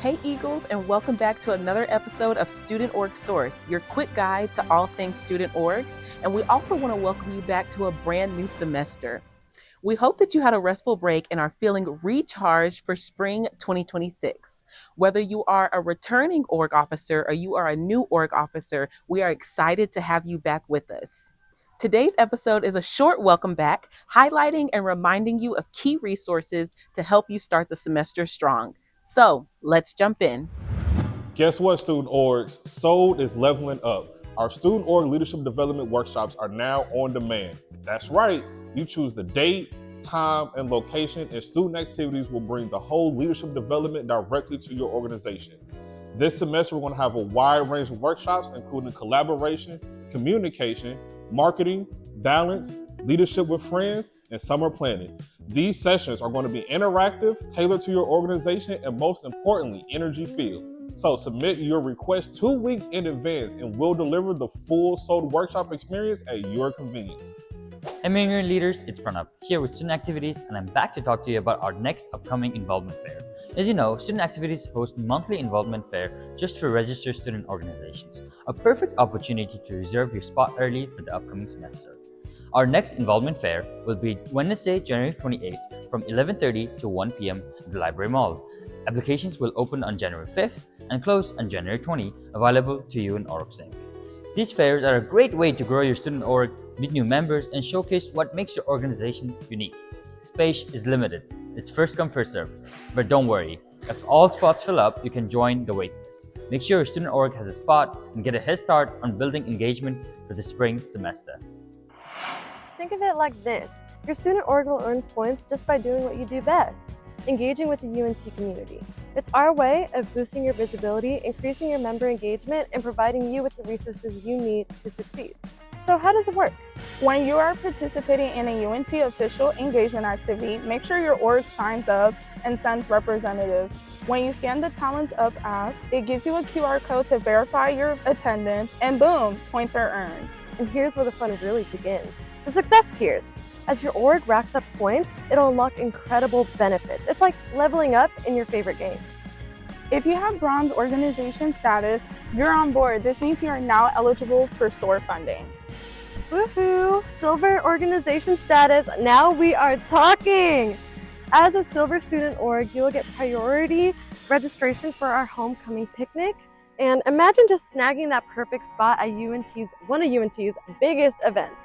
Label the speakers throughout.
Speaker 1: Hey Eagles, and welcome back to another episode of Student Org Source, your quick guide to all things student orgs. And we also want to welcome you back to a brand new semester. We hope that you had a restful break and are feeling recharged for spring 2026. Whether you are a returning org officer or you are a new org officer, we are excited to have you back with us. Today's episode is a short welcome back, highlighting and reminding you of key resources to help you start the semester strong. So let's jump in.
Speaker 2: Guess what, student orgs? S.O.L.D is leveling up. Our student org leadership development workshops are now on demand. That's right, you choose the date, time, and location, and student activities will bring the whole leadership development directly to your organization. This semester, we're going to have a wide range of workshops, including collaboration, communication, marketing, balance, leadership with friends, and summer planning. These sessions are going to be interactive, tailored to your organization, and most importantly, energy-filled. So submit your request 2 weeks in advance and we'll deliver the full S.O.L.D workshop experience at your convenience.
Speaker 3: Hey Mariner Leaders, it's Pranav here with Student Activities, and I'm back to talk to you about our next upcoming involvement fair. As you know, Student Activities host monthly involvement fair just for registered student organizations, a perfect opportunity to reserve your spot early for the upcoming semester. Our next involvement fair will be Wednesday, January 28th from 11:30 to 1 p.m. at the Library Mall. Applications will open on January 5th and close on January 20, available to you in OrgSync. These fairs are a great way to grow your student org, meet new members, and showcase what makes your organization unique. Space is limited. It's first come, first serve. But don't worry, if all spots fill up, you can join the waitlist. Make sure your student org has a spot and get a head start on building engagement for the spring semester.
Speaker 4: Think of it like this. Your student org will earn points just by doing what you do best, engaging with the UNT community. It's our way of boosting your visibility, increasing your member engagement, and providing you with the resources you need to succeed. So how does it work?
Speaker 5: When you are participating in a UNT official engagement activity, make sure your org signs up and sends representatives. When you scan the Talents Up app, it gives you a QR code to verify your attendance, and boom, points are earned.
Speaker 4: And here's where the fun really begins. The success tiers. As your org racks up points, it'll unlock incredible benefits. It's like leveling up in your favorite game.
Speaker 5: If you have bronze organization status, you're on board. This means you are now eligible for S.O.R funding.
Speaker 4: Woohoo! Silver organization status. Now we are talking! As a silver student org, you will get priority registration for our homecoming picnic. And imagine just snagging that perfect spot at one of UNT's biggest events.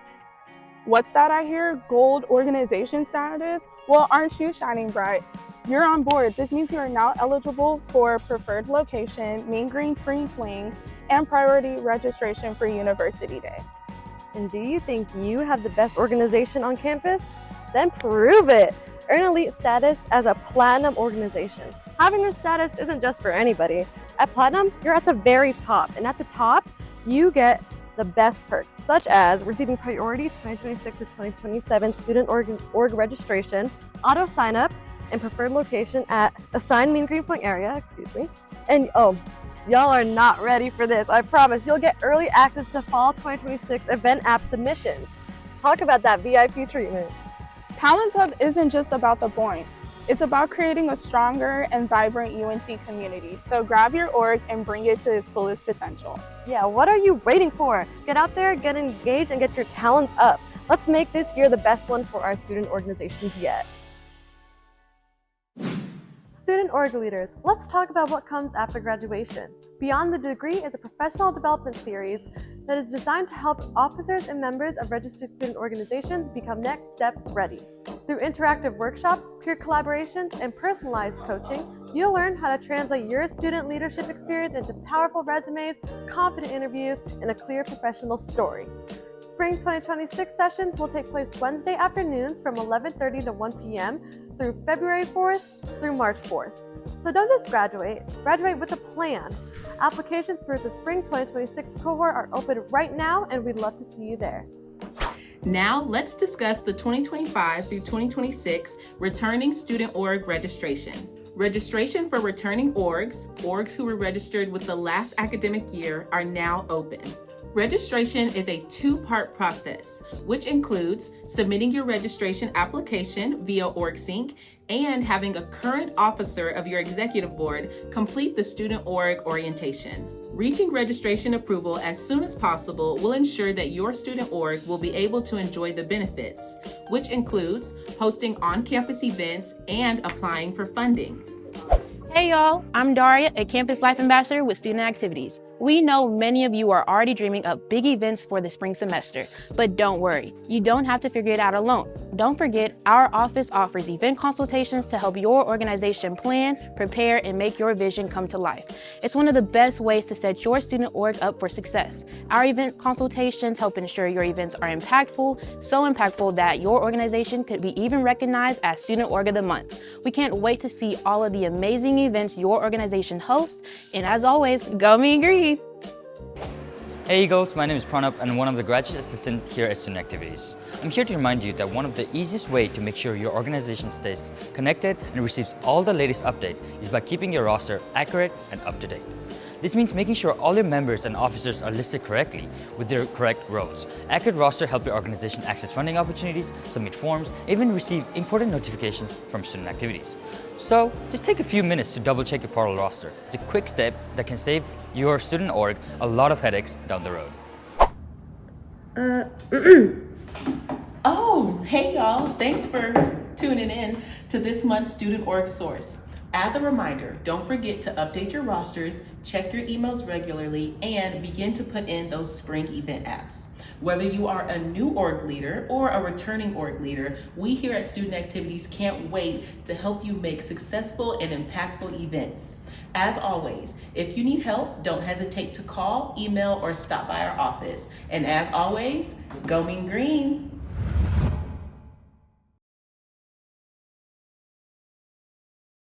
Speaker 5: What's that I hear? Gold organization status? Well, aren't you shining bright? You're on board. This means you are now eligible for preferred location, Mean Green Spring Fling, and priority registration for University Day.
Speaker 4: And do you think you have the best organization on campus? Then prove it! Earn elite status as a platinum organization. Having this status isn't just for anybody. At Platinum, you're at the very top, and at the top, you get the best perks, such as receiving priority 2026 to 2027 student org registration, auto sign up, and preferred location at assigned Mean Green Point area, And y'all are not ready for this. I promise you'll get early access to fall 2026 event app submissions. Talk about that VIP treatment.
Speaker 5: Talent Up isn't just about the points. It's about creating a stronger and vibrant UNT community. So grab your org and bring it to its fullest potential.
Speaker 4: Yeah, what are you waiting for? Get out there, get engaged, and get your talents up. Let's make this year the best one for our student organizations yet. Student org leaders, let's talk about what comes after graduation. Beyond the Degree is a professional development series that is designed to help officers and members of registered student organizations become next step ready. Through interactive workshops, peer collaborations, and personalized coaching, you'll learn how to translate your student leadership experience into powerful resumes, confident interviews, and a clear professional story. Spring 2026 sessions will take place Wednesday afternoons from 11:30 to 1 p.m. through February 4th through March 4th. So don't just graduate with a plan. Applications for the Spring 2026 cohort are open right now, and we'd love to see you there.
Speaker 6: Now let's discuss the 2025 through 2026 Returning Student Org Registration. Registration for returning orgs who were registered with the last academic year, are now open. Registration is a two-part process, which includes submitting your registration application via OrgSync, and having a current officer of your executive board complete the student org orientation. Reaching registration approval as soon as possible will ensure that your student org will be able to enjoy the benefits, which includes hosting on-campus events and applying for funding.
Speaker 7: Hey y'all, I'm Daria, a Campus Life Ambassador with Student Activities. We know many of you are already dreaming of big events for the spring semester, but don't worry, you don't have to figure it out alone. Don't forget, our office offers event consultations to help your organization plan, prepare, and make your vision come to life. It's one of the best ways to set your student org up for success. Our event consultations help ensure your events are impactful, so impactful that your organization could be even recognized as Student Org of the Month. We can't wait to see all of the amazing events your organization hosts, and as always, go Mean Green!
Speaker 3: Hey Eagles, my name is Pranab and I'm one of the graduate assistants here at Student Activities. I'm here to remind you that one of the easiest ways to make sure your organization stays connected and receives all the latest updates is by keeping your roster accurate and up to date. This means making sure all your members and officers are listed correctly with their correct roles. Accurate roster helps your organization access funding opportunities, submit forms, even receive important notifications from student activities. So just take a few minutes to double check your portal roster. It's a quick step that can save your student org a lot of headaches down the road.
Speaker 6: Oh, hey y'all. Thanks for tuning in to this month's Student Org Source. As a reminder, don't forget to update your rosters, check your emails regularly, and begin to put in those spring event apps. Whether you are a new org leader or a returning org leader, we here at Student Activities can't wait to help you make successful and impactful events. As always, if you need help, don't hesitate to call, email, or stop by our office. And as always, go Mean Green!